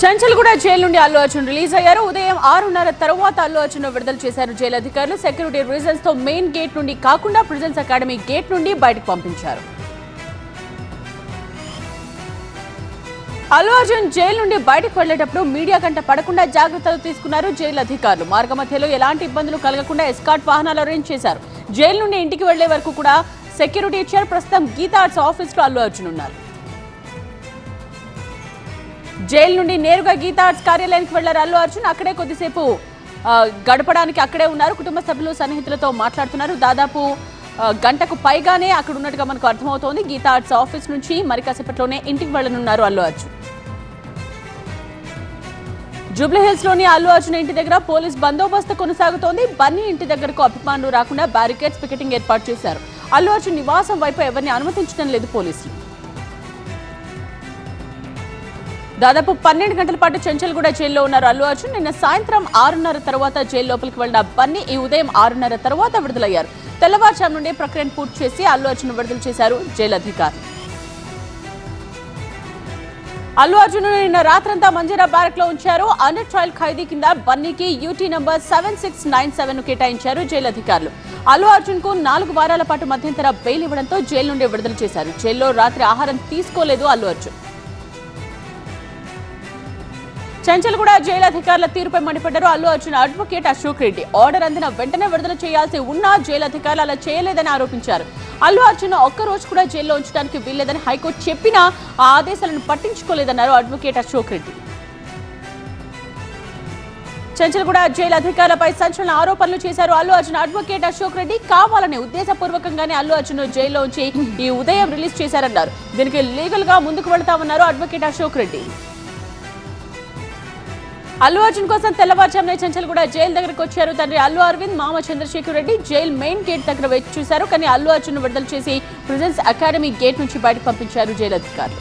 Chanchalguda jail నుండి Allu Arjun release అయ్యారు. ఉదయం 6:30 తర్వాత అల్లు అర్జున్ విడుదల చేశారు జైలు అధికారులు. సెక్యూరిటీ రీజన్స్ తో మెయిన్ గేట్ నుండి కాకుండా ప్రిజన్స్ అకాడమీ గేట్ నుండి బయటకు పంపించారు. అల్లు అర్జున్ జైలు నుండి బయటకు వెళ్లేటప్పుడు మీడియా కంట పడకుండా జాగ్రత్తలు తీసుకున్నారు జైలు అధికారులు. మార్గ మధ్యలో ఎలాంటి ఇబ్బందులు కలగకుండా ఎస్కార్ట్ వాహనాలు అరేంజ్ చేశారు. జైలు నుండి ఇంటికి వెళ్లే వరకు కూడా సెక్యూరిటీ ఇచ్చారు. ప్రస్తుతం గీతా ఆర్ట్స్ ఆఫీస్ లో అల్లు అర్జున్ ఉన్నారు. జైలు నుండి నేరుగా గీతా ఆర్ట్స్ కార్యాలయానికి వెళ్లారు అల్లు అర్జున్. అక్కడే కొద్దిసేపు గడపడానికి అక్కడే ఉన్నారు. కుటుంబ సభ్యులు సన్నిహితులతో మాట్లాడుతున్నారు. దాదాపు గంటకు పైగానే అక్కడ ఉన్నట్టుగా మనకు అర్థమవుతోంది. గీతా ఆర్ట్స్ ఆఫీస్ నుంచి మరి కాసేపట్లోనే ఇంటికి వెళ్లనున్నారు అల్లు అర్జున్. జూబ్లీహిల్స్ లోని అల్లు అర్జున్ ఇంటి దగ్గర పోలీస్ బందోబస్తు కొనసాగుతోంది. బన్నీ ఇంటి దగ్గరకు అభిమానులు రాకుండా బ్యారికేడ్స్, పికెటింగ్ ఏర్పాటు చేశారు. అల్లు అర్జున్ నివాసం వైపు ఎవరిని అనుమతించడం లేదు పోలీసులు. దాదాపు 12 గంటల పాటు చంచల్గూడ జైల్లో ఉన్నారు అల్లు అర్జున్. నిన్న సాయంత్రం 6:30 తర్వాత జైలు లోపలికి వెళ్లిన బన్నీ ఈ ఉదయం 6:30 తర్వాత విడుదలయ్యారు. తెల్లవారుజాము నుండి ప్రక్రియను పూర్తి చేసి అల్లు అర్జున్ విడుదల చేశారు జైలు అధికారులు. అల్లు అర్జున్ నిన్న రాత్రంతా మంజీరా బ్యారక్ లో ఉంచారు. అండర్ ట్రయల్ ఖైదీ కింద బన్నీకి యూటీ నంబర్ 7697 ను కేటాయించారు జైలు అధికారులు. అల్లు అర్జున్ కు 4 వారాల పాటు మధ్యంతర బెయిల్ ఇవ్వడంతో జైలు నుండి విడుదల చేశారు. జైల్లో రాత్రి ఆహారం తీసుకోలేదు అల్లు అర్జున్. చంచల్గూడ జైలు అధికారుల తీరుపై మండిపడ్డారు అల్లు అర్జున్ అడ్వకేట్ అశోక్ రెడ్డి. ఆర్డర్ అందిన వెంటనే విడుదల చేయాల్సి ఉన్నా జైలు అధికారులు అలా చేయలేదని ఆరోపించారు. అల్లు అర్జున్ ఒక్కరోజు కూడా జైల్లో ఉంచడానికి వీల్లేదని హైకోర్టు చెప్పినా ఆ ఆదేశాలను పట్టించుకోలేదన్నారు అడ్వకేట్ అశోక్ రెడ్డి. చంచల్గూడ జైలు అధికారులపై సంచలన ఆరోపణలు చేశారు అల్లు అర్జున్ అడ్వకేట్ అశోక్ రెడ్డి. కావాలని ఉద్దేశపూర్వకంగానే అల్లు అర్జున్ జైల్లో ఉంచి ఈ ఉదయం రిలీజ్ చేశారన్నారు. దీనికి లీగల్ గా ముందుకు వెళతామన్నారు అడ్వకేట్ అశోక్ రెడ్డి. అల్లు అర్జున్ కోసం తెల్లవారుజామునే చంచల్గూడ జైలు దగ్గరకు వచ్చారు తండ్రి అల్లు అరవింద్, మామ Chandrasekhar Reddy. Jail main gate దగ్గర వేచి చూశారు. కానీ అల్లు అర్జున్ విడుదల చేసి ప్రిజన్స్ అకాడమీ గేట్ నుంచి బయటకు పంపించారు జైలు అధికారులు.